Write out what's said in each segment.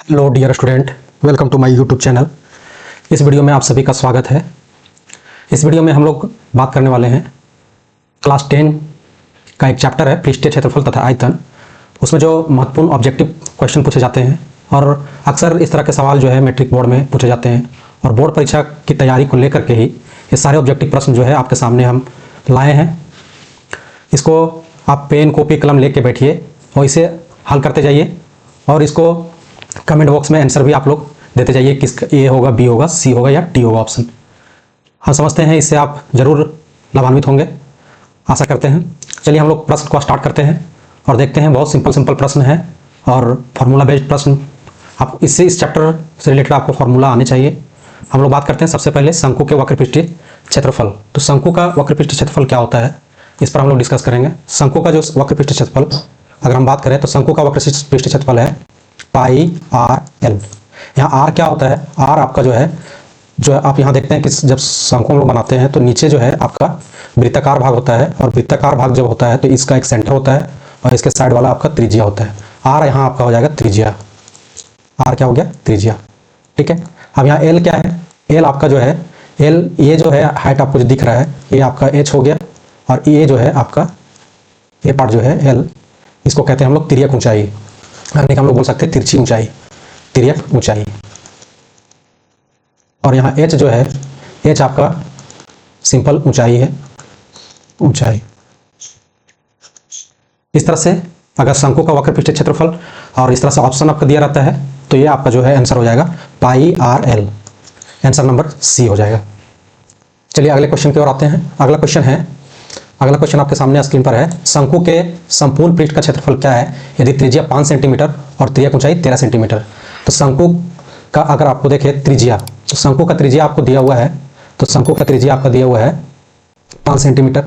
Hello dear student, welcome to my YouTube channel. इस video में आप सभी का स्वागत है। इस वीडियो में हम लोग बात करने वाले हैं क्लास 10 का एक चैप्टर है पृष्ठीय क्षेत्रफल तथा आयतन। उसमें जो महत्वपूर्ण ऑब्जेक्टिव क्वेश्चन पूछे जाते हैं और अक्सर इस तरह के सवाल जो है मैट्रिक बोर्ड में पूछे जाते हैं और बोर्ड परीक्षा की तैयारी को लेकर के ही ये सारे ऑब्जेक्टिव प्रश्न जो है आपके सामने हम लाए हैं। इसको आप पेन कॉपी कलम लेके बैठिए और इसे हल करते जाइए और इसको कमेंट बॉक्स में आंसर भी आप लोग देते जाइए, किसका ए होगा, बी होगा, सी होगा या डी होगा ऑप्शन। हम समझते हैं इससे आप जरूर लाभान्वित होंगे, आशा करते हैं। चलिए हम लोग प्रश्न को स्टार्ट करते हैं और देखते हैं। बहुत सिंपल प्रश्न है और फार्मूला बेस्ड प्रश्न। आप इससे इस चैप्टर से रिलेटेड आपको फार्मूला आने चाहिए। हम लोग बात करते हैं सबसे पहले शंकु के वक्रपृष्ठीय क्षेत्रफल। तो शंकु का वक्रपृष्ठीय क्षेत्रफल क्या होता है, इस पर हम लोग डिस्कस करेंगे। शंकु का जो वक्रपृष्ठीय क्षेत्रफल अगर हम बात करें तो शंकु का वक्रपृष्ठीय क्षेत्रफल है पाई आर एल। यहाँ आर क्या होता है, आर आपका जो आप यहाँ देखते हैं कि जब शंकु हम लोग बनाते हैं तो नीचे जो है आपका वृत्ताकार भाग होता है और वृत्ताकार भाग जब होता है तो इसका एक सेंटर होता है और इसके साइड वाला आपका त्रिज्या होता है। आर यहाँ आपका हो जाएगा त्रिज्या, आर क्या हो गया, त्रिज्या। ठीक है। अब यहाँ एल क्या है, एल आपका जो है एल, ये जो है हाइट आपको जो दिख रहा है ये आपका एच हो गया और ये जो है आपका ये पार्ट जो है एल, इसको कहते हैं हम लोग तिर्यक ऊंचाई, हम लोग बोल सकते हैं तिरछी ऊंचाई, तिर्यक ऊंचाई। और यहाँ h जो है, h आपका सिंपल ऊंचाई है, ऊंचाई। इस तरह से अगर शंकु का वक्रपृष्ठीय क्षेत्रफल और इस तरह से ऑप्शन आपका दिया रहता है तो ये आपका जो है आंसर हो जाएगा pi R L, answer number C हो जाएगा। चलिए अगले क्वेश्चन की ओर आते हैं। अगला क्वेश्चन आपके सामने स्क्रीन पर है। शंकु के संपूर्ण पृष्ठ का क्षेत्रफल क्या है यदि त्रिज्या 5 सेंटीमीटर और तिर्यक ऊंचाई 13 सेंटीमीटर। तो शंकु का अगर आपको देखें त्रिज्या, तो शंकु का त्रिज्या आपको दिया हुआ है, तो शंकु का त्रिज्या आपका दिया हुआ है 5 सेंटीमीटर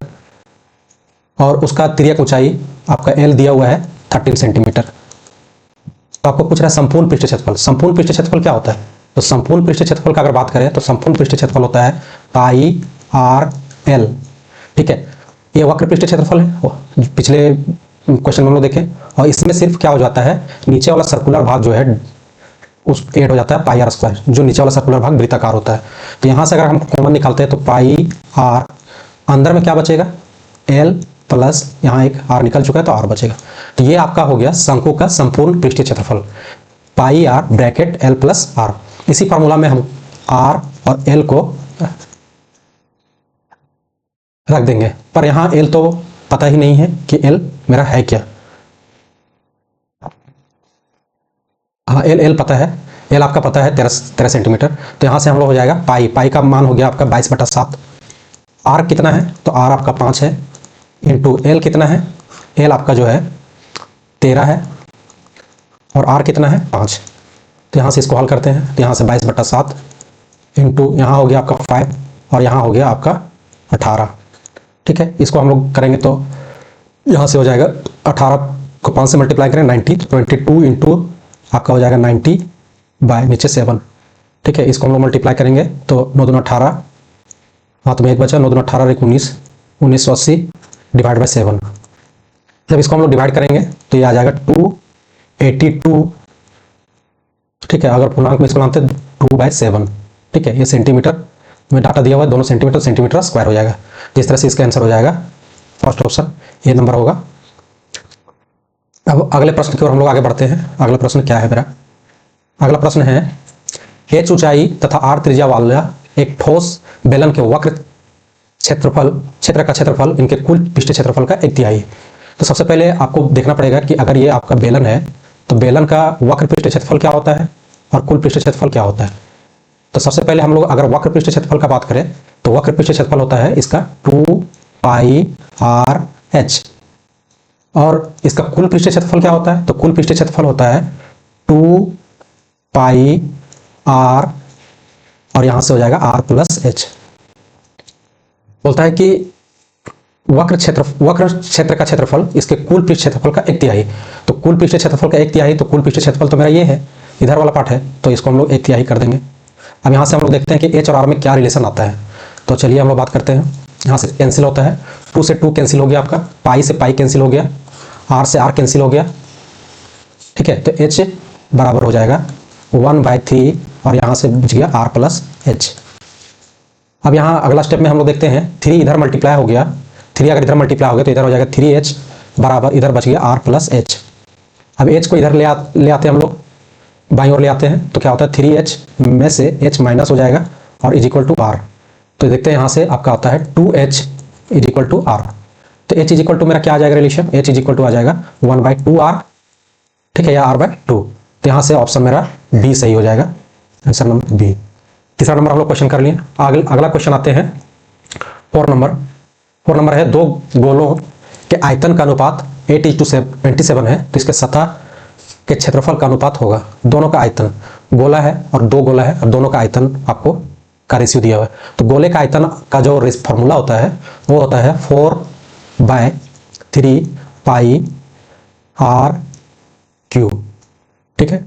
और उसका तिर्यक ऊंचाई आपका एल दिया हुआ है 13 सेंटीमीटर। तो आपको पूछ रहा है संपूर्ण पृष्ठीय क्षेत्रफल। संपूर्ण पृष्ठीय क्षेत्रफल क्या होता है, तो संपूर्ण पृष्ठीय क्षेत्रफल का अगर बात करें तो संपूर्ण पृष्ठीय क्षेत्रफल होता है पाई आर एल। ठीक है। ये वक्रपृष्ठीय क्षेत्रफल है, पिछले क्वेश्चन में हम लोग देखें, और इसमें सिर्फ क्या हो जाता है, नीचे वाला सर्कुलर भाग जो है उस ऐड हो जाता है पाई आर स्क्वायर, जो नीचे वाला सर्कुलर भाग वृत्ताकार होता है। तो यहाँ से अगर हम कॉमन निकालते हैं तो पाई आर, अंदर में क्या बचेगा, एल प्लस यहाँ एक आर निकल चुका है तो आर बचेगा। तो ये आपका हो गया शंकु का संपूर्ण पृष्ठीय क्षेत्रफल, pi R bracket L plus R. इसी फॉर्मूला में हम आर और एल को रख देंगे, पर यहाँ एल तो पता ही नहीं है कि एल मेरा है क्या। हाँ, एल पता है, एल आपका पता है 13 सेंटीमीटर। तो यहाँ से हम लोग हो जाएगा पाई का मान हो गया आपका 22/7। आर कितना है, तो आर आपका 5 है, इंटू एल कितना है, एल आपका जो है 13 है और आर कितना है 5। तो यहाँ से इसको हल करते हैं तो यहाँ से 22/7 इंटू यहाँ हो गया आपका 5 और यहाँ हो गया आपका 18। ठीक है। इसको हम लोग करेंगे तो यहाँ से हो जाएगा 18 को 5 से मल्टीप्लाई करें 90, 22 इंटू आपका हो जाएगा 90 बाय नीचे 7। ठीक है। इसको हम लोग मल्टीप्लाई करेंगे तो 9 दूना 18, हाथ में एक बचा, 9 दूना 18 एक 19, 1980 डिवाइड बाय 7। जब इसको हम लोग डिवाइड करेंगे तो ये आ जाएगा 282। ठीक है। अगर पूर्णांक में इसको लाते 2/7। ठीक है। ये सेंटीमीटर में डाटा दिया हुआ है, दोनों सेंटीमीटर स्क्वायर हो जाएगा। तो इस तरह से इसका आंसर हो जाएगा फर्स्ट ऑप्शन, ये नंबर होगा। अब अगले प्रश्न की ओर हम लोग आगे बढ़ते हैं। अगला प्रश्न क्या है मेरा, अगला प्रश्न है h ऊंचाई तथा r त्रिज्या वाला एक ठोस बेलन के वक्र क्षेत्र का क्षेत्रफल इनके कुल पृष्ठीय क्षेत्रफल का 1/3। तो सबसे पहले आपको देखना पड़ेगा कि अगर ये आपका बेलन है तो बेलन का वक्र पृष्ठीय क्षेत्रफल क्या होता है और कुल पृष्ठीय क्षेत्रफल क्या होता है। तो सबसे पहले हम लोग अगर वक्र पृष्ठीय क्षेत्रफल का बात करें तो वक्र पृष्ठीय क्षेत्रफल होता है इसका 2 पाई आर एच, और इसका कुल पृष्ठीय क्षेत्रफल क्या होता है, तो कुल पृष्ठीय क्षेत्रफल होता है 2 पाई आर और यहां से हो जाएगा आर प्लस एच। बोलता है कि वक्र क्षेत्र का क्षेत्रफल इसके कुल पृष्ठ क्षेत्रफल का 1/3। तो कुल पृष्ठीय क्षेत्रफल का 1/3, तो कुल पृष्ठीय क्षेत्रफल तो मेरा ये है, इधर वाला पार्ट है, तो इसको हम लोग 1/3 कर देंगे। अब यहाँ से हम लोग देखते हैं कि एच और आर में क्या रिलेशन आता है। तो चलिए हम लोग बात करते हैं। यहाँ से कैंसिल होता है, 2 से 2 कैंसिल हो गया आपका, पाई से पाई कैंसिल हो गया, आर से आर कैंसिल हो गया। ठीक है। तो एच बराबर हो जाएगा 1/3 और यहाँ से बच गया r प्लस एच। अब यहाँ अगला स्टेप में हम लोग देखते हैं 3 इधर मल्टीप्लाई हो गया, 3 अगर इधर मल्टीप्लाई हो गया तो इधर हो जाएगा 3h बराबर इधर बच गया r प्लस एच। अब h को इधर ले आते हैं हम लोग, बाईं ओर ले आते हैं तो क्या होता है 3h में से h माइनस हो जाएगा और इज इक्वल टू r। तो देखते हैं यहाँ से आपका आता है 2h is equal to r। तो h इज इक्वल टू मेरा क्या आ जाएगा relation, h is equal to आ जाएगा 1/2r, ठीक है, या r/2। तो यहाँ से ऑप्शन मेरा बी सही हो जाएगा, आंसर नंबर बी। तीसरा नंबर हम लोग क्वेश्चन कर लिए। अगला क्वेश्चन आते हैं 4 नंबर। 4 नंबर है दो गोलों के आयतन का अनुपात 8:27 है, तो इसके सतह के क्षेत्रफल का अनुपात होगा। दोनों का आयतन, गोला है और दो गोला है और दोनों का आयतन आपको का रेशियो दिया हुआ है। तो गोले का आयतन का जो फॉर्मूला होता है वो होता है 4/3 पाई r क्यूब, ठीक है।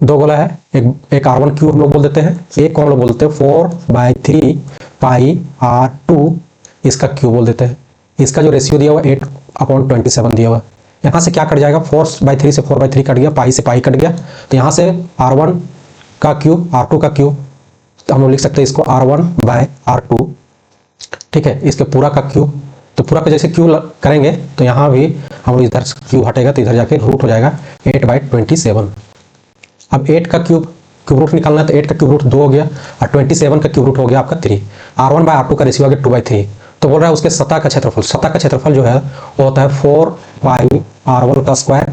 दो गोला है, एक r1 क्यूब हम लोग बोल देते हैं, एक को हम लोग बोलते हैं 4/3 पाई r2 इसका क्यूब बोल देते हैं। इसका जो रेशियो दिया हुआ 8/27 दिया हुआ है। यहाँ से क्या कट जाएगा, 4/3 से 4/3 कट गया, पाई से पाई कट गया, तो यहाँ से r1 का क्यूब r2 का क्यूब, तो हम लोग लिख सकते हैं इसको r1/r2, ठीक है, इसके पूरा का क्यूब। तो पूरा का जैसे क्यूब करेंगे तो यहाँ भी हम लोग इधर क्यूब हटेगा तो इधर जाके रूट हो जाएगा 8/27। अब 8 का क्यूब रूट निकालना है तो 8 का क्यूब रूट 2 हो गया और 27 का क्यूब रूट हो गया आपका 3। r1/r2 का रेशियो आ गया 2/3। तो बोल रहा है उसके सतह का क्षेत्रफल, सतह का क्षेत्रफल जो है वो होता है 4πr1 का स्क्वायर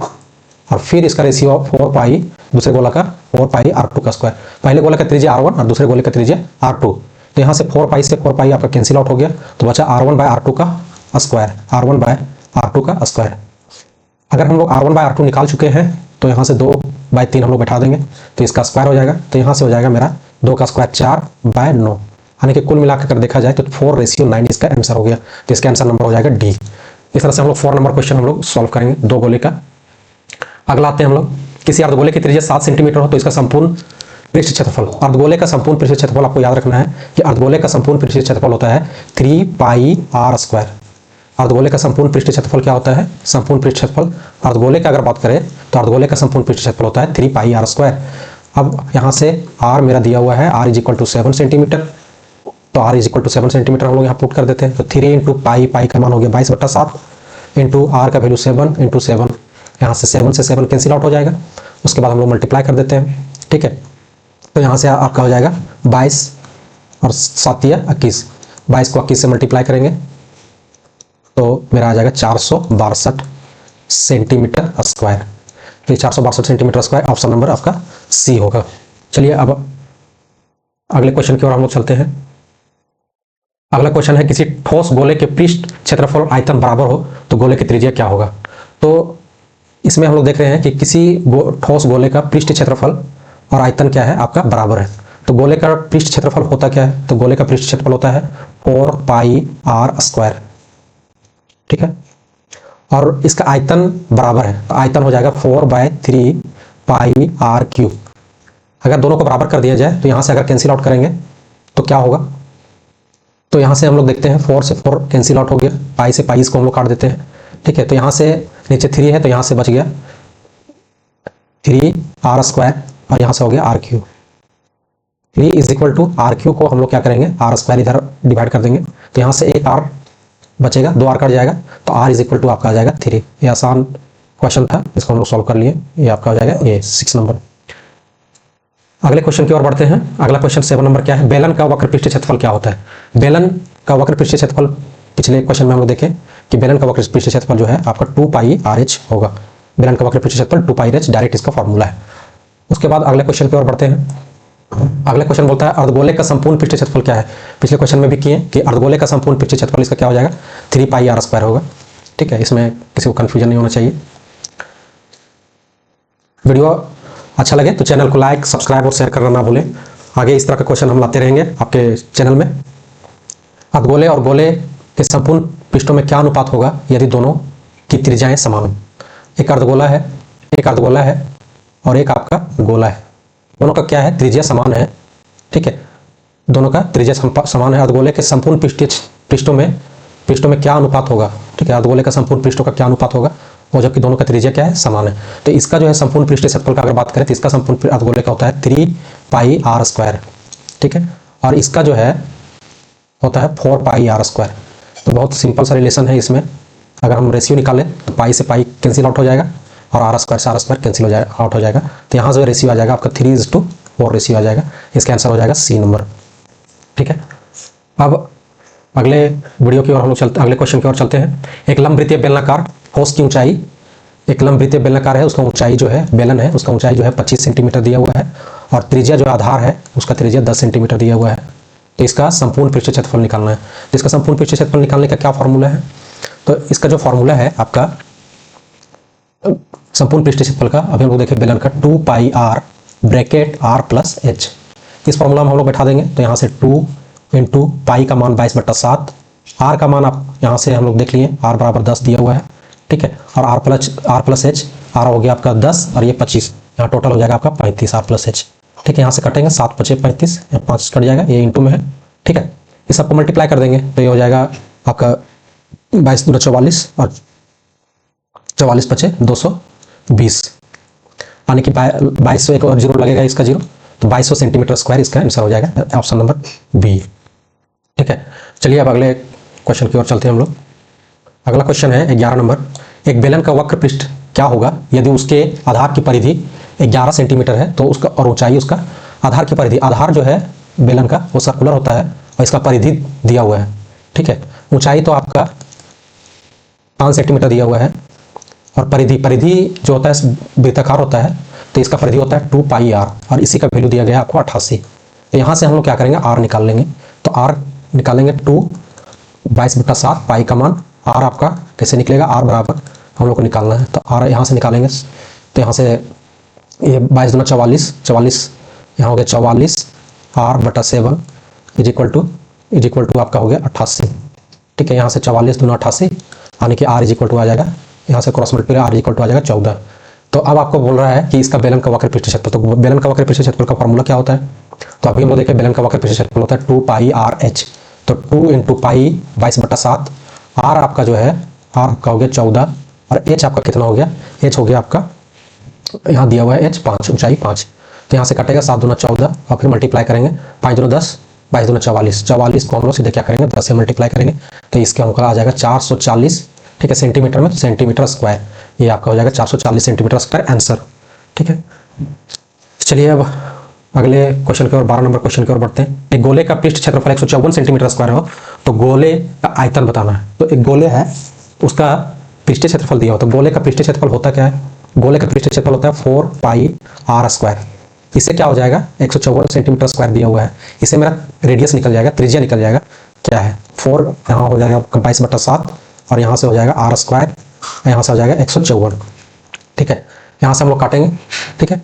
और फिर इसका रेशियो 4π दूसरे गोला का 4πr2 का स्क्वायर। पहले गोला का त्रिज्या r1 और दूसरे गोले का त्रिज्या r2। तो यहाँ से 4π से 4π आपका कैंसिल आउट हो गया तो बचा r1/r2 का स्क्वायर, r1/r2 का स्क्वायर। अगर हम लोग r1/r2 निकाल चुके हैं तो यहाँ से 2/3 हम लोग बैठा देंगे तो इसका स्क्वायर हो जाएगा। तो यहाँ से हो जाएगा मेरा 2 का स्क्वायर 4/9, यानी कि कुल मिलाकर देखा जाए तो 4:9 इसका आंसर हो गया। तो इसका आंसर नंबर हो जाएगा डी। इस तरह से हम लोग 4 नंबर क्वेश्चन हम लोग सॉल्व करेंगे दो गोले का। अगला आते हैं हम लोग, किसी अर्धगोले की त्रिज्या 7 सेंटीमीटर हो तो इसका संपूर्ण पृष्ठ क्षेत्रफल, अर्धगोले का संपूर्ण पृष्ठ क्षेत्रफल आपको याद रखना है कि अर्धगोले का संपूर्ण पृष्ठ क्षेत्रफल होता है 3πr²। अर्धगोले का संपूर्ण पृष्ठ क्षेत्रफल क्या होता है, संपूर्ण पृष्ठ क्षेत्रफल अर्धगोले का अगर बात करें तो अर्धगोले का संपूर्ण पृष्ठ क्षेत्रफल होता है 3πr²। अब यहाँ से r मेरा दिया हुआ है r = 7 सेंटीमीटर, तो r = 7 सेंटीमीटर हम लोग यहाँ पुट कर देते हैं। तो 3 × पाई का मान हो गया 22/7 इंटू r का वैल्यू 7 × 7, यहाँ से 7 से 7 कैंसिल आउट हो जाएगा। उसके बाद हम लोग मल्टीप्लाई कर देते हैं, ठीक है। तो यहाँ से आपका हो जाएगा 22 और 7 या 21, 22 को 21 से मल्टीप्लाई करेंगे तो मेरा आ जाएगा 462 सेंटीमीटर स्क्वायर। तो 462 सेंटीमीटर स्क्वायर ऑप्शन नंबर आपका सी होगा। चलिए अब अगले क्वेश्चन की ओर हम लोग चलते हैं। अगला क्वेश्चन है किसी ठोस गोले के पृष्ठ क्षेत्रफल आयतन बराबर हो तो गोले की त्रिज्या क्या होगा। तो इसमें हम लोग देख रहे हैं कि किसी ठोस गोले का पृष्ठ क्षेत्रफल और आयतन क्या है आपका बराबर है। तो गोले का पृष्ठ क्षेत्रफल होता क्या है, तो गोले का पृष्ठ क्षेत्रफल होता है 4πr², ठीक है, और इसका आयतन बराबर है तो आयतन हो जाएगा 4/3 πr³। अगर दोनों को बराबर कर दिया जाए तो यहाँ से अगर कैंसिल आउट करेंगे तो क्या होगा, तो यहाँ से हम लोग देखते हैं 4 से 4 कैंसिल आउट हो गया, पाई से पाई इसको हम लोग काट देते हैं, ठीक है। तो यहाँ से नीचे 3 है तो यहाँ से बच गया 3r² और यहाँ से हो गया r³। 3 = r³ को हम लोग क्या करेंगे r² इधर डिवाइड कर देंगे तो यहाँ से एक r बचेगा, 2r कट जाएगा तो r = आपका आ जाएगा 3। ये आसान क्वेश्चन था, इसको हम लोग सॉल्व कर लिए, ये आपका हो जाएगा ये 6 नंबर। अगले क्वेश्चन की ओर बढ़ते हैं। अगला क्वेश्चन 7 नंबर क्या है, बेलन का वक्र पृष्ठ क्षेत्रफल क्या होता है। बेलन का वक्र पृष्ठ क्षेत्रफल पिछले क्वेश्चन में हम लोग देखें कि बेलन का वक्र पृष्ठ क्षेत्रफल जो है आपका 2πrh होगा। बेलन का वक्र पृष्ठ क्षेत्रफल 2πrh डायरेक्ट इसका फॉर्मूला है। उसके बाद अगले क्वेश्चन की ओर बढ़ते हैं। अगले क्वेश्चन बोलता है अर्धगोले का संपूर्ण पृष्ठ क्षेत्रफल क्या है। पिछले क्वेश्चन में भी किए कि अर्धगोले का संपूर्ण पृष्ठ क्षेत्रफल इसका क्या हो जाएगा 3πr² होगा, ठीक है। इसमें किसी को कंफ्यूजन नहीं होना चाहिए। वीडियो अच्छा लगे तो चैनल को लाइक, सब्सक्राइब और शेयर करना ना भूलें। आगे इस तरह का क्वेश्चन हम लाते रहेंगे आपके चैनल में। अर्धगोले और गोले के संपूर्ण पृष्ठों में क्या अनुपात होगा यदि दोनों की त्रिज्याएं समान हो। एक अर्धगोला है और एक आपका गोला है, दोनों का क्या है त्रिज्या समान है, ठीक है, दोनों का त्रिज्या समान है। अर्धगोले के संपूर्ण पृष्ठों में क्या अनुपात होगा, ठीक है, अर्धगोले का संपूर्ण पृष्ठों का क्या अनुपात होगा और जबकि दोनों का त्रिज्या क्या है, समान है। तो इसका जो है संपूर्ण पृष्ठीय क्षेत्रफल का अगर बात करें तो इसका संपूर्ण अर्धगोले का होता है 3πr², ठीक है, और इसका जो है होता है 4πr²। तो बहुत सिंपल सा रिलेशन है इसमें। अगर हम रेशियो निकालें तो पाई से पाई कैंसिल आउट हो जाएगा और r² से r² कैंसिल हो जाएगा, आउट हो जाएगा। तो यहाँ से रेशियो आ जाएगा आपका 3:4 रेशियो आ जाएगा। इसका आंसर हो जाएगा सी नंबर, ठीक है। अब अगले वीडियो की ओर हम लोग चलते, अगले क्वेश्चन की ओर चलते हैं। एक लंबवृत्तीय बेलनाकार ठोस की ऊंचाई, एक लंबवृत्तीय बेलनाकार है, उसका ऊंचाई जो है, बेलन है, उसका ऊंचाई जो है 25 सेंटीमीटर दिया हुआ है और त्रिज्या जो आधार है उसका त्रिज्या 10 सेंटीमीटर दिया हुआ है। तो इसका संपूर्ण पृष्ठीय क्षेत्रफल निकालना है। तो इसका संपूर्ण पृष्ठीय क्षेत्रफल निकालने का क्या फॉर्मूला है? तो इसका जो फॉर्मूला है आपका संपूर्ण पृष्ठीय क्षेत्रफल का, अभी हम लोग देखें बेलन का 2πr ब्रैकेट r+h। इस फॉर्मूला में हम लोग बैठा देंगे। तो यहाँ से 2 इंटू पाई का मान 22/7, r का मान आप यहाँ से हम लोग देख लिए, r बराबर 10 दिया हुआ है, ठीक है, और r+h, r हो गया आपका 10 और ये 25, यहाँ टोटल हो जाएगा आपका 35 r+h, ठीक है। यहाँ से कटेंगे 7 × 5 = 35, 5 कट जाएगा, ये इंटू में है, ठीक है। इस सबको मल्टीप्लाई कर देंगे तो ये हो जाएगा आपका 22 × 44 और 44 × 5 = 220, यानी कि 2200 एक और जीरो लगेगा इसका जीरो, तो 2200 सेंटीमीटर स्क्वायर इसका आंसर हो जाएगा, ऑप्शन नंबर बी, ठीक है। चलिए अब अगले क्वेश्चन की ओर चलते हैं हम लोग। अगला क्वेश्चन है 11 नंबर। एक बेलन का वक्र पृष्ठ क्या होगा यदि उसके आधार की परिधि 11 सेंटीमीटर है, तो उसका और ऊंचाई, उसका आधार की परिधि, आधार जो है बेलन का वो सर्कुलर होता है और इसका परिधि दिया हुआ है, ठीक है। ऊंचाई तो आपका 5 सेंटीमीटर दिया हुआ है और परिधि जो होता है वृत्ताकार होता है, तो इसका परिधि होता है 2πr और इसी का वैल्यू दिया गया है आपको 88। तो यहाँ से हम लोग क्या करेंगे, r निकाल लेंगे। तो r निकालेंगे 22/7, पाई का मान, r आपका कैसे निकलेगा, r बराबर हम लोग को निकालना है, तो r यहाँ से निकालेंगे। तो यहाँ से ये 22 × 44, 44 यहाँ हो गया 44, r/7 इज इक्वल टू आपका हो गया 88, ठीक है। यहाँ से 44 × 88 यानी कि r इज आ जाएगा, यहाँ से क्रॉस मल्टीप्लाई r इज आ जाएगा 14। तो अब आपको बोल रहा है कि इसका बेलन का वक्र पृष्ठीय क्षेत्रफल, तो बेलन का वक्र पृष्ठीय क्षेत्रफल का फॉर्मूला क्या होता है? तो अभी हम लोग देखें बेलन का वक्र पृष्ठीय क्षेत्रफल होता है 2πrh। तो 2 इंटू पाई 22/7, r आपका जो है, r आपका हो गया 14 और h आपका कितना हो गया, h हो गया आपका यहाँ दिया हुआ है h 5, ऊंचाई 5। तो यहाँ से कटेगा 7 दूना 14 और फिर मल्टीप्लाई करेंगे, 5 दूना 10, 22 दूना 44, 44 को हम लोग सीधे क्या करेंगे, 10 से मल्टीप्लाई करेंगे, तो इसका अंक आ जाएगा 440, ठीक है, सेंटीमीटर में, सेंटीमीटर स्क्वायर, ये आपका हो जाएगा 440 सेंटीमीटर स्क्वायर आंसर, ठीक है। चलिए अब अगले क्वेश्चन की ओर, 12 नंबर क्वेश्चन की ओर बढ़ते हैं। एक गोले का पृष्ठ क्षेत्रफल 154 सेंटीमीटर स्क्वायर हो तो गोले का आयतन बताना है। तो एक गोले है, उसका पृष्ठीय क्षेत्रफल दिया हो, तो गोले का पृष्ठीय क्षेत्रफल होता क्या है? गोले का पृष्ठीय क्षेत्रफल होता है 4πr²। इससे क्या हो जाएगा, 154 सेंटीमीटर स्क्वायर दिया हुआ है, इससे मेरा रेडियस निकल जाएगा, त्रिज्या निकल जाएगा, क्या है 4, यहाँ हो जाएगा 22/7 और यहाँ से हो जाएगा r², यहाँ से हो जाएगा 154, ठीक है। यहाँ से हम लोग काटेंगे, ठीक है,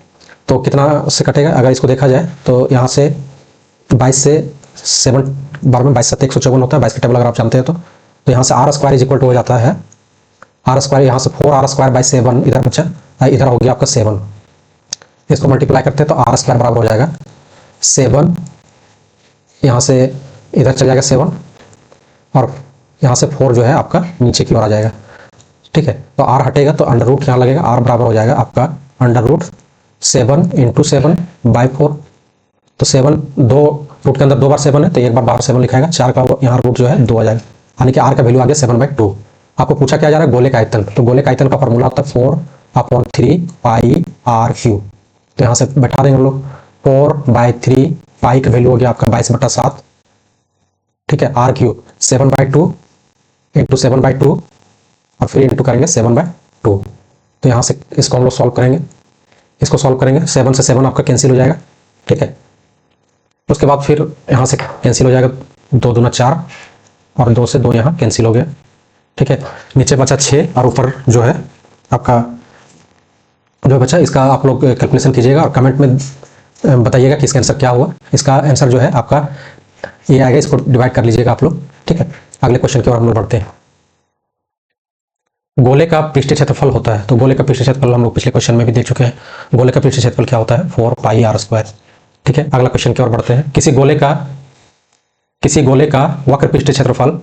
तो कितना से कटेगा, अगर इसको देखा जाए तो यहाँ से 22 से 7 बार में 22 7 154 होता है, 22 का टेबल अगर आप जानते हैं तो यहाँ से r² इज इक्वल टू हो जाता है r², यहाँ से 4r²/7 इधर बचा, इधर हो गया आपका 7, इसको मल्टीप्लाई करते हैं तो r² बराबर हो जाएगा 7, यहाँ से इधर चल जाएगा 7 और यहाँ से 4 जो है आपका नीचे की ओर आ जाएगा, ठीक है। तो r हटेगा तो अंडर रूट यहाँ लगेगा, r बराबर हो जाएगा आपका √7 × 7/4। तो 7 दो रूट के अंदर 2 बार 7 है तो एक बार बाहर 7 लिखाएगा, 4 का यहाँ रूट जो है 2 आ जाएगा, यानी कि r का वैल्यू आ गया 7/2। आपको पूछा क्या जा रहा है, गोले का आयतन, तो गोले का आयतन का फॉर्मूला होता है 4/3πr³। तो यहाँ से बैठा देंगे हम लोग, 4/3, पाई का वैल्यू हो गया आपका 22/7, ठीक है, r³ 7/2 × 7/2 और फिर इंटू करेंगे 7/2। तो यहाँ से इसको हम लोग सॉल्व करेंगे, इसको सॉल्व करेंगे, 7 से 7 आपका कैंसिल हो जाएगा, ठीक है। उसके बाद फिर यहाँ से कैंसिल हो जाएगा, 2 दूना 4 और 2 से 2 यहाँ कैंसिल हो गया, ठीक है। नीचे बचा 6 और ऊपर जो है आपका जो बचा, इसका आप लोग कैलकुलेशन कीजिएगा और कमेंट में बताइएगा कि इसका आंसर क्या हुआ। इसका आंसर जो है आपका ये आएगा, इसको डिवाइड कर लीजिएगा आप लोग, ठीक है। अगले क्वेश्चन की ओर हम लोग बढ़ते हैं। गोले का पृष्ठीय क्षेत्रफल होता है, तो गोले का पृष्ठीय क्षेत्रफल हम लोग पिछले क्वेश्चन में भी देख चुके हैं। गोले का पृष्ठीय क्षेत्रफल क्या होता है, 4πr², ठीक है। अगला क्वेश्चन की ओर बढ़ते हैं। किसी गोले का वक्र पृष्ठीय क्षेत्रफल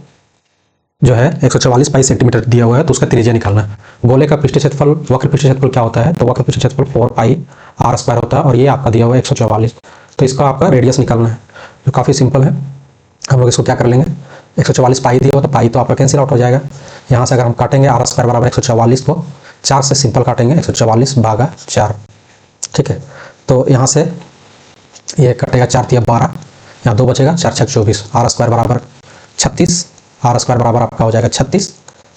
जो है 144 पाई सेंटीमीटर दिया हुआ है, तो उसका त्रिज्या निकालना है। गोले का पृष्ठीय क्षेत्रफल, वक्र पृष्ठीय क्षेत्रफल क्या होता है? तो वक्र पृष्ठीय क्षेत्रफल 4 पाई आर स्क्वायर होता है, और ये आपका दिया हुआ है 144, तो इसका आपका रेडियस निकालना है, जो काफ़ी सिंपल है। हम लोग इसको क्या कर लेंगे, 144 पाई दिया हुआ, तो पाई तो आपका कैंसिल आउट हो जाएगा। यहाँ से अगर हम काटेंगे आर स्क्वायर बराबर 144 को 4 से सिंपल काटेंगे, 144 भागा 4, ठीक है। तो यहाँ से ये कटेगा 4 तिया 12, यहाँ 2 बचेगा, 4 छक 24, आर स्क्वायर बराबर 36, आर स्क्वायर बराबर आपका हो जाएगा 36,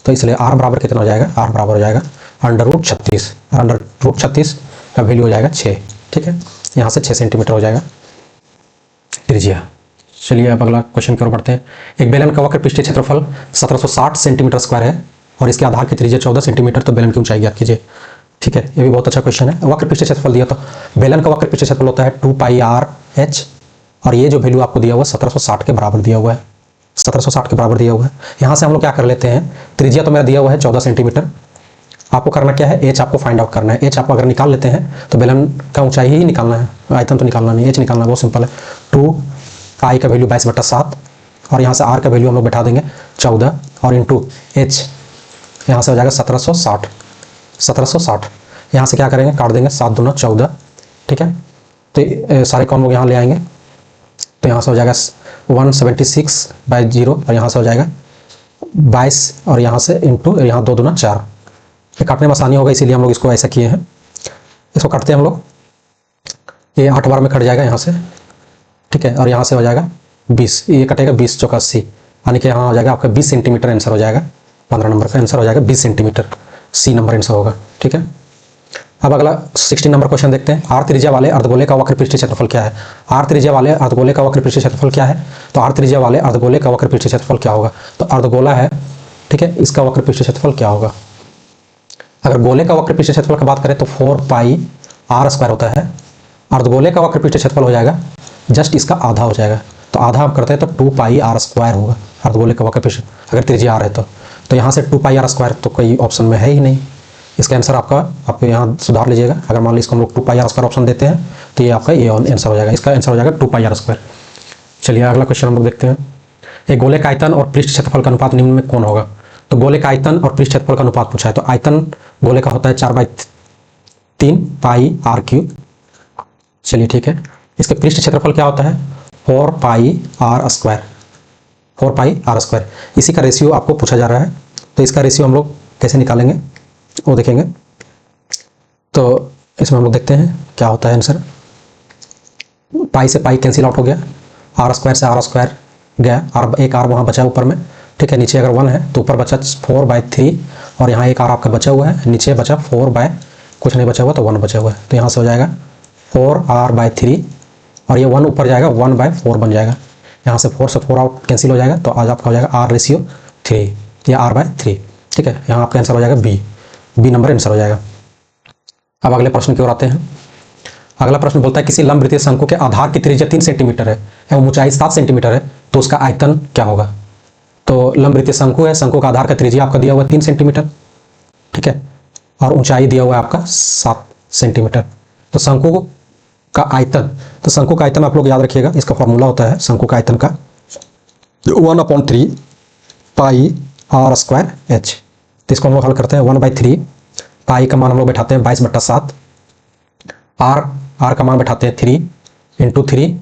तो इसलिए आर बराबर कितना हो जाएगा, आर बराबर हो जाएगा √36, √36 का वैल्यू हो जाएगा 6, ठीक है। यहाँ से 6 सेंटीमीटर हो जाएगा त्रिज्या। चलिए अब अगला क्वेश्चन की ओर बढ़ते हैं। एक बेलन का वक्र पृष्ठीय क्षेत्रफल 1760 सेंटीमीटर स्क्वायर है और इसके आधार की त्रिज्या 14 सेंटीमीटर, तो बेलन की ऊंचाई ज्ञात कीजिए, ठीक है। ये भी बहुत अच्छा क्वेश्चन है। वक्र पृष्ठीय क्षेत्रफल दिया, तो बेलन का वक्र पृष्ठीय क्षेत्रफल होता है 2 पाई आर एच, और ये जो वैल्यू आपको दिया हुआ है 1760 के बराबर दिया हुआ है, 1760 के बराबर दिया हुआ है। यहाँ से हम लोग क्या कर लेते हैं, त्रिज्या तो मेरा दिया हुआ है 14 सेंटीमीटर, आपको करना क्या है, एच आपको फाइंड आउट करना है। एच आपको अगर निकाल लेते हैं तो बेलन का ऊंचाई ही निकालना है, आयतन तो निकालना नहीं, एच निकालना बहुत सिंपल है। 2 पाई का वैल्यू 22/7, और यहाँ से आर का वैल्यू हम लोग बैठा देंगे 14, और इंटू एच यहाँ से हो जाएगा 1760। यहाँ से क्या करेंगे, काट देंगे, 7 दूना 14, ठीक है। तो सारे कॉम लोग यहाँ ले आएंगे, तो यहाँ से हो जाएगा 176/0, और यहाँ से हो जाएगा 22, और यहाँ से इंटू यहाँ 2 दूना 4। ये काटने में आसानी होगा, इसीलिए हम लोग इसको ऐसा किए हैं। इसको काटते हैं हम लोग, ये 8 बार में कट जाएगा यहाँ से, ठीक है। और यहाँ से हो जाएगा 20, ये कटेगा 20 चौका 80, यानी कि यहाँ हो जाएगा आपका 20 सेंटीमीटर आंसर हो जाएगा। 15 नंबर का आंसर हो जाएगा 20 सेंटीमीटर, सी नंबर आंसर होगा, ठीक है। अब अगला 16 नंबर क्वेश्चन देखते हैं। आर त्रिज्या वाले अर्धगोले का वक्र पृष्ठीय क्षेत्रफल क्या है? आर त्रिज्या वाले अर्धगोले का वक्र पृष्ठीय क्षेत्रफल क्या है? तो आर त्रिज्या वाले अर्धगोले का वक्र पृष्ठीय क्षेत्रफल क्या होगा? तो अर्धगोला है, ठीक है, इसका वक्र पृष्ठीय क्षेत्रफल क्या होगा? अगर गोले का वक्र पृष्ठीय क्षेत्रफल की बात करें तो 4 पाई आर स्क्वायर होता है। अर्धगोले का वक्र पृष्ठीय क्षेत्रफल हो जाएगा जस्ट इसका आधा हो जाएगा, तो आधा हम करते हैं तो 2 पाई आर स्क्वायर होगा अर्धगोले का वक्र पृष्ठीय, अगर त्रिज्या आर है तो यहाँ से 2 पाई आर स्क्वायर तो कोई ऑप्शन में है ही नहीं। इसका आंसर आप यहाँ सुधार लीजिएगा। अगर मान लीजिए इसको हम लोग 2 पाई आर स्क्वायर ऑप्शन देते हैं तो ये आपका ये आंसर हो जाएगा, इसका आंसर हो जाएगा 2 पाई आर स्क्वायर। चलिए अगला क्वेश्चन हम लोग देखते हैं। एक गोले का आयतन और पृष्ठ क्षेत्रफल का अनुपात निम्न में कौन होगा? तो गोले का आयतन और पृष्ठ क्षेत्रफल का अनुपात पूछा है, तो आयतन गोले का होता है 4/3 पाई आर क्यूब। चलिए ठीक है। इसके पृष्ठ क्षेत्रफल क्या होता है? 4 pi R square, 4 pi R square. इसी का रेशियो आपको पूछा जा रहा है, तो इसका रेशियो हम लोग कैसे निकालेंगे वो देखेंगे। तो इसमें हम लोग देखते हैं क्या होता है आंसर। पाई से पाई कैंसिल आउट हो गया, आर स्क्वायर से आर स्क्वायर गया, और एक आर वहाँ बचा ऊपर में, ठीक है। नीचे अगर 1 है तो ऊपर बचा 4/3, और यहाँ एक आर आपका बचा हुआ है, नीचे बचा 4 कुछ नहीं बचा हुआ तो 1 बचा हुआ है, तो यहाँ से हो जाएगा 4r/3, और ये 1 ऊपर जाएगा 1/4 बन जाएगा। यहाँ से 4 से 4 आउट कैंसिल हो जाएगा, तो आज आपका हो जाएगा r/3 या r/3, ठीक है। यहाँ आपका आंसर हो जाएगा बी नंबर आंसर हो जाएगा। अब अगले प्रश्न की ओर आते हैं। अगला प्रश्न बोलता है किसी लंबवृत्तीय शंकु के आधार की त्रिज्या 3 सेंटीमीटर है एवं ऊंचाई 7 सेंटीमीटर है, तो उसका आयतन क्या होगा? तो लंबवृत्तीय शंकु है, शंकु का आधार का त्रिज्या आपका दिया हुआ है 3 सेंटीमीटर, ठीक है, और ऊंचाई दिया हुआ है आपका 7 सेंटीमीटर। तो शंकु का आयतन, तो शंकु का आयतन आप लोग याद रखिएगा, इसका फॉर्मूला होता है शंकु का आयतन का 1/3 पाई आर स्क्वायर एच। तो इसको हम लोग हल करते हैं। 1/3 पाई का मान हम लोग बैठाते हैं 22/7, आर का मान बैठाते हैं 3 × 3,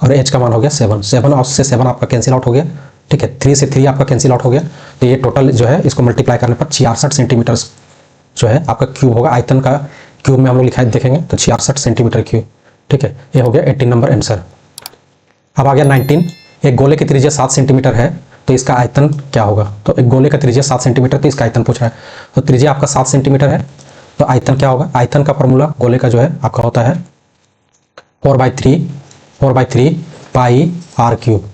और एच का मान हो गया 7 और से 7 आपका कैंसिल आउट हो गया, ठीक है। 3 से 3 आपका कैंसिल आउट हो गया, तो ये टोटल जो है इसको मल्टीप्लाई करने पर 66 सेंटीमीटर जो है आपका क्यूब होगा। आयतन का क्यूब में हम लोग लिखा है देखेंगे तो 66 सेंटीमीटर क्यूब, ठीक है। ये हो गया 18 नंबर आंसर। अब आ गया 19। एक गोले की त्रिज्या 7 सेंटीमीटर है, तो इसका आयतन क्या होगा? तो एक गोले का त्रिज्या 7 सेंटीमीटर, तो इसका आयतन पूछ रहा है। तो त्रिज्या आपका 7 सेंटीमीटर है, तो आयतन क्या होगा? आयतन का फॉर्मूला गोले का जो है आपका होता है 4/3 पाई आर क्यूब।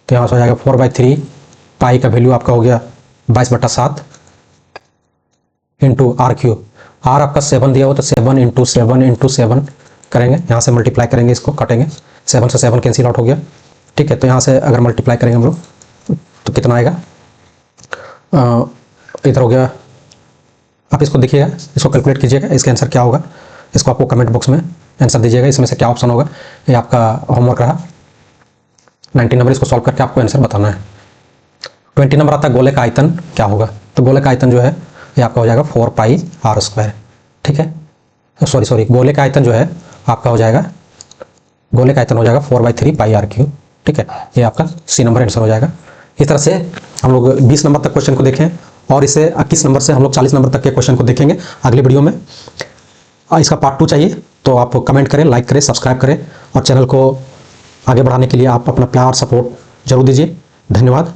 तो यहाँ से हो जाएगा 4/3 पाई का वैल्यू आपका हो गया 22/7 इंटू आर क्यूब। आर आपका 7 दिया हुआ, तो 7 × 7 करेंगे, यहाँ से मल्टीप्लाई करेंगे, इसको काटेंगे, 7 से 7 कैंसिल आउट हो गया, ठीक है। तो यहाँ से अगर मल्टीप्लाई करेंगे हम लोग तो कितना आएगा? इधर हो गया, आप इसको देखिएगा, इसको कैलकुलेट कीजिएगा, इसका आंसर क्या होगा, इसको आपको कमेंट बॉक्स में आंसर दीजिएगा, इसमें से क्या ऑप्शन होगा। ये आपका होमवर्क रहा 19 नंबर, इसको सॉल्व करके आपको आंसर बताना है। 20 नंबर आता है गोले का आयतन क्या होगा। तो गोले का आयतन जो है ये आपका हो जाएगा 4πr²। ठीक है, सॉरी गोले का आयतन जो है आपका हो जाएगा, गोले का आयतन हो जाएगा 4/3πr³। ठीक है, ये आपका सी नंबर आंसर हो जाएगा। इस तरह से हम लोग 20 नंबर तक क्वेश्चन को देखें और इसे 21 नंबर से हम लोग 40 नंबर तक के क्वेश्चन को देखेंगे अगली वीडियो में। इसका पार्ट 2 चाहिए तो आप कमेंट करें, लाइक करें, सब्सक्राइब करें और चैनल को आगे बढ़ाने के लिए आप अपना प्यार सपोर्ट जरूर दीजिए। धन्यवाद।